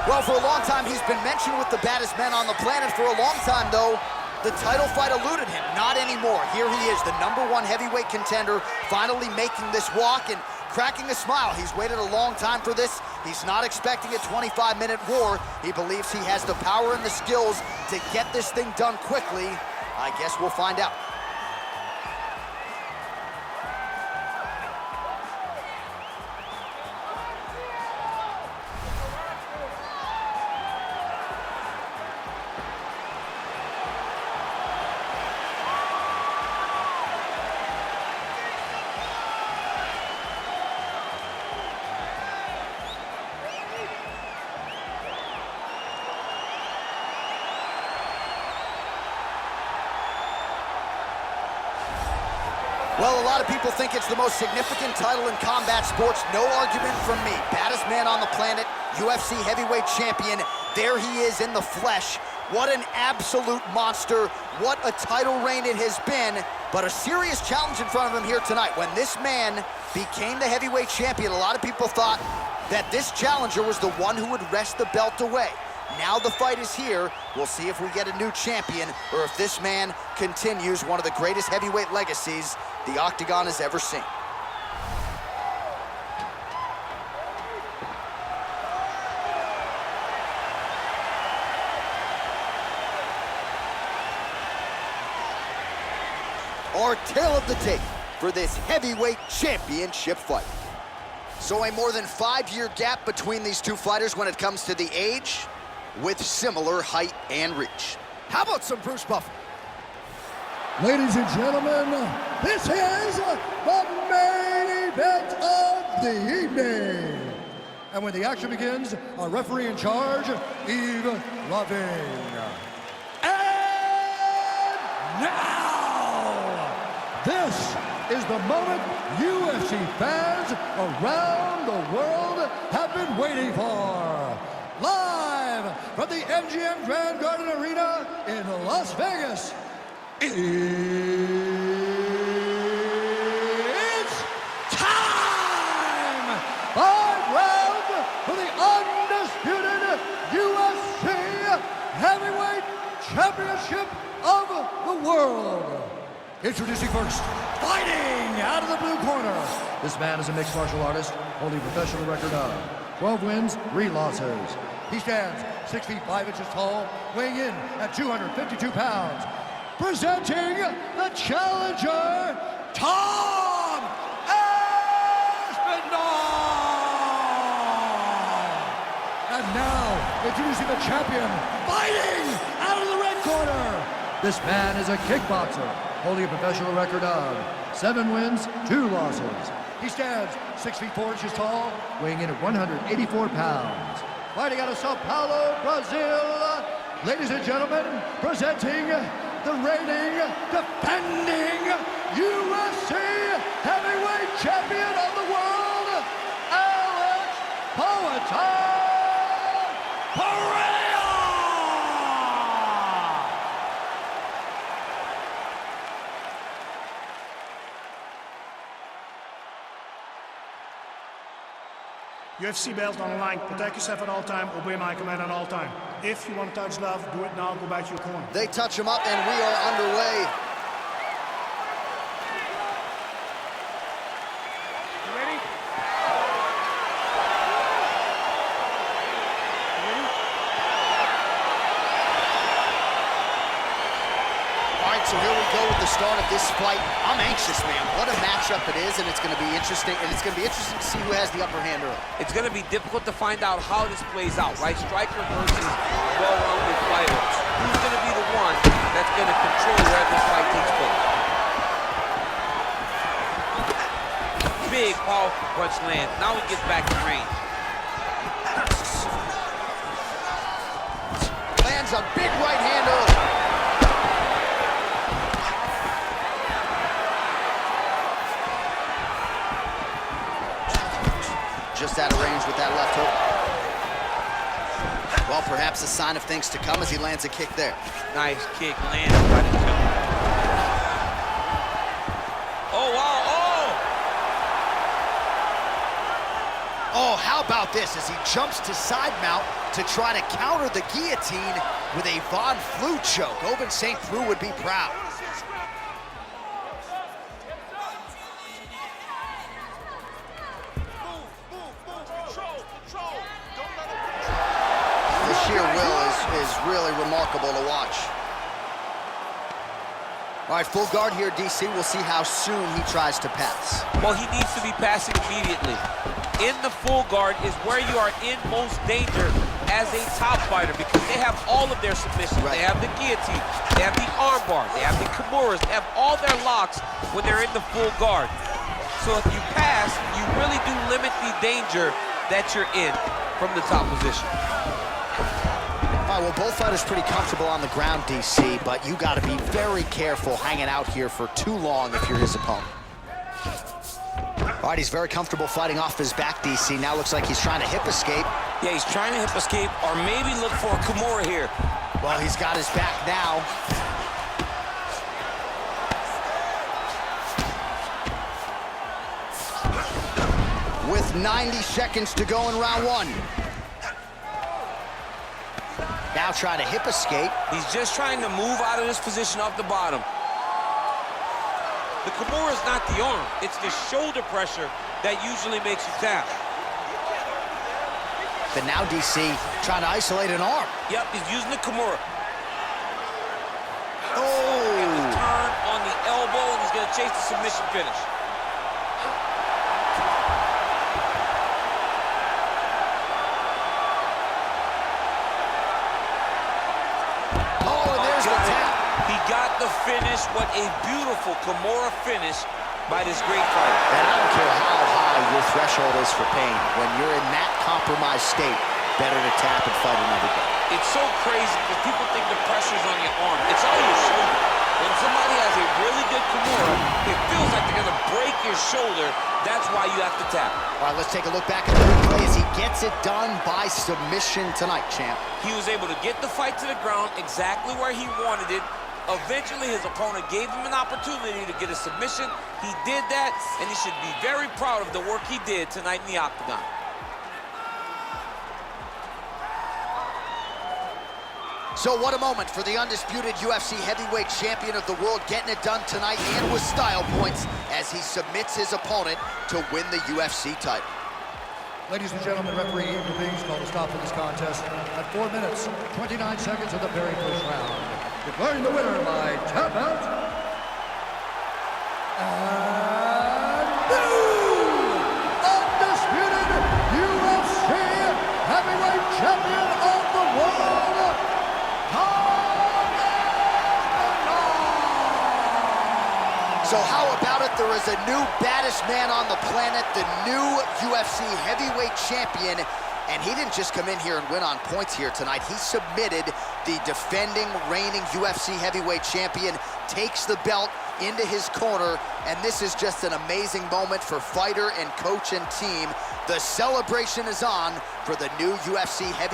Well, for a long time, he's been mentioned with the baddest men on the planet. For a long time, though, the title fight eluded him. Not anymore. Here he is, the #1 heavyweight contender, finally making this walk and cracking a smile. He's waited a long time for this. He's not expecting a 25-minute war. He believes he has the power and the skills to get this thing done quickly. I guess we'll find out. Well, a lot of people think it's the most significant title in combat sports. No argument from me. Baddest man on the planet, UFC heavyweight champion. There he is in the flesh. What an absolute monster. What a title reign it has been. But a serious challenge in front of him here tonight. When this man became the heavyweight champion, a lot of people thought that this challenger was the one who would wrest the belt away. Now the fight is here. We'll see if we get a new champion or if this man continues one of the greatest heavyweight legacies the Octagon has ever seen. Our tale of the tape for this heavyweight championship fight. So a more than 5-year gap between these two fighters when it comes to the age, with similar height and reach. How about some Bruce Buffer? Ladies and gentlemen, this is the main event of the evening. And when the action begins, our referee in charge, Yves Lavigne. And now, this is the moment UFC fans around the world have been waiting for. Live from the MGM Grand Garden Arena in Las Vegas, it's time! 5 rounds for the undisputed UFC Heavyweight Championship of the world. Introducing first, fighting out of the blue corner. This man is a mixed martial artist, holding a professional record of 12 wins, 3 losses. He stands 6 feet 5 inches tall, weighing in at 252 pounds. Presenting the challenger, Tom Aspinall! And now, introducing the champion, fighting out of the red corner. This man is a kickboxer, holding a professional record of 7 wins, 2 losses. He stands 6 feet 4 inches tall, weighing in at 184 pounds. Fighting out of Sao Paulo, Brazil, ladies and gentlemen, presenting the reigning, defending UFC heavyweight champion of the world, Alex Pereira! UFC belt on the line. Protect yourself at all time. Obey my command at all time. If you want to touch love, do it now. Go back to your corner. They touch him up, and we are underway. You ready? All right, so here we go with the start of this fight. I'm anxious, man. What a matchup it is, and it's going to be interesting. And it's going to be interesting to see who has the upper hand early. It's going to be difficult to find out how this plays out, right? Striker versus well-rounded fighter. Who's going to be the one that's going to control where this fight takes place? Big, powerful punch lands. Now he gets back in range. Lands a big right hand early. Just out of range with that left hook. Well, perhaps a sign of things to come as he lands a kick there. Nice kick, lands right into him. Oh, wow, oh! Oh, how about this as he jumps to side mount to try to counter the guillotine with a Von Flue choke. Ovince St. Preux would be proud. The sheer will is really remarkable to watch. All right, full guard here, DC. We'll see how soon he tries to pass. Well, he needs to be passing immediately. In the full guard is where you are in most danger as a top fighter because they have all of their submissions. Right. They have the guillotine, they have the armbar, they have the kimuras, they have all their locks when they're in the full guard. So if you pass, you really do limit the danger that you're in from the top position. All right, well, both fighters pretty comfortable on the ground, DC, but you got to be very careful hanging out here for too long if you're his opponent. All right, he's very comfortable fighting off his back, DC. Now looks like he's trying to hip escape. Yeah, he's trying to hip escape or maybe look for a Kimura here. Well, he's got his back now. With 90 seconds to go in round one. Now trying to hip escape. He's just trying to move out of this position off the bottom. The kimura is not the arm, it's the shoulder pressure that usually makes you tap. But now DC trying to isolate an arm. Yep, he's using the Kimura. Oh! Turn on the elbow, and he's going to chase the submission finish. Oh, and there's the tap. He got the finish. What a beautiful Kimura finish by this great fighter. And I don't care how high your threshold is for pain. When you're in that compromised state, better to tap and fight another day. It's so crazy because people think the pressure's on your arm. It's on your shoulder. When somebody has a really good Kimura, it feels like they're going to break your shoulder. That's why you have to tap. All right, let's take a look back at the replay as he gets it done by submission tonight, champ. He was able to get the fight to the ground exactly where he wanted it. Eventually, his opponent gave him an opportunity to get a submission. He did that, and he should be very proud of the work he did tonight in the octagon. So what a moment for the undisputed UFC heavyweight champion of the world, getting it done tonight and with style points as he submits his opponent to win the UFC title. Ladies and gentlemen, referee Ian Levine called a stop to this contest at 4 minutes, 29 seconds of the very first round. Declaring the winner by tap out, and new undisputed UFC heavyweight champion of the world, Aspinall. So how about it? There is a new baddest man on the planet, the new UFC heavyweight champion. And he didn't just come in here and win on points here tonight. He submitted the defending, reigning UFC heavyweight champion, takes the belt into his corner, and this is just an amazing moment for fighter and coach and team. The celebration is on for the new UFC heavyweight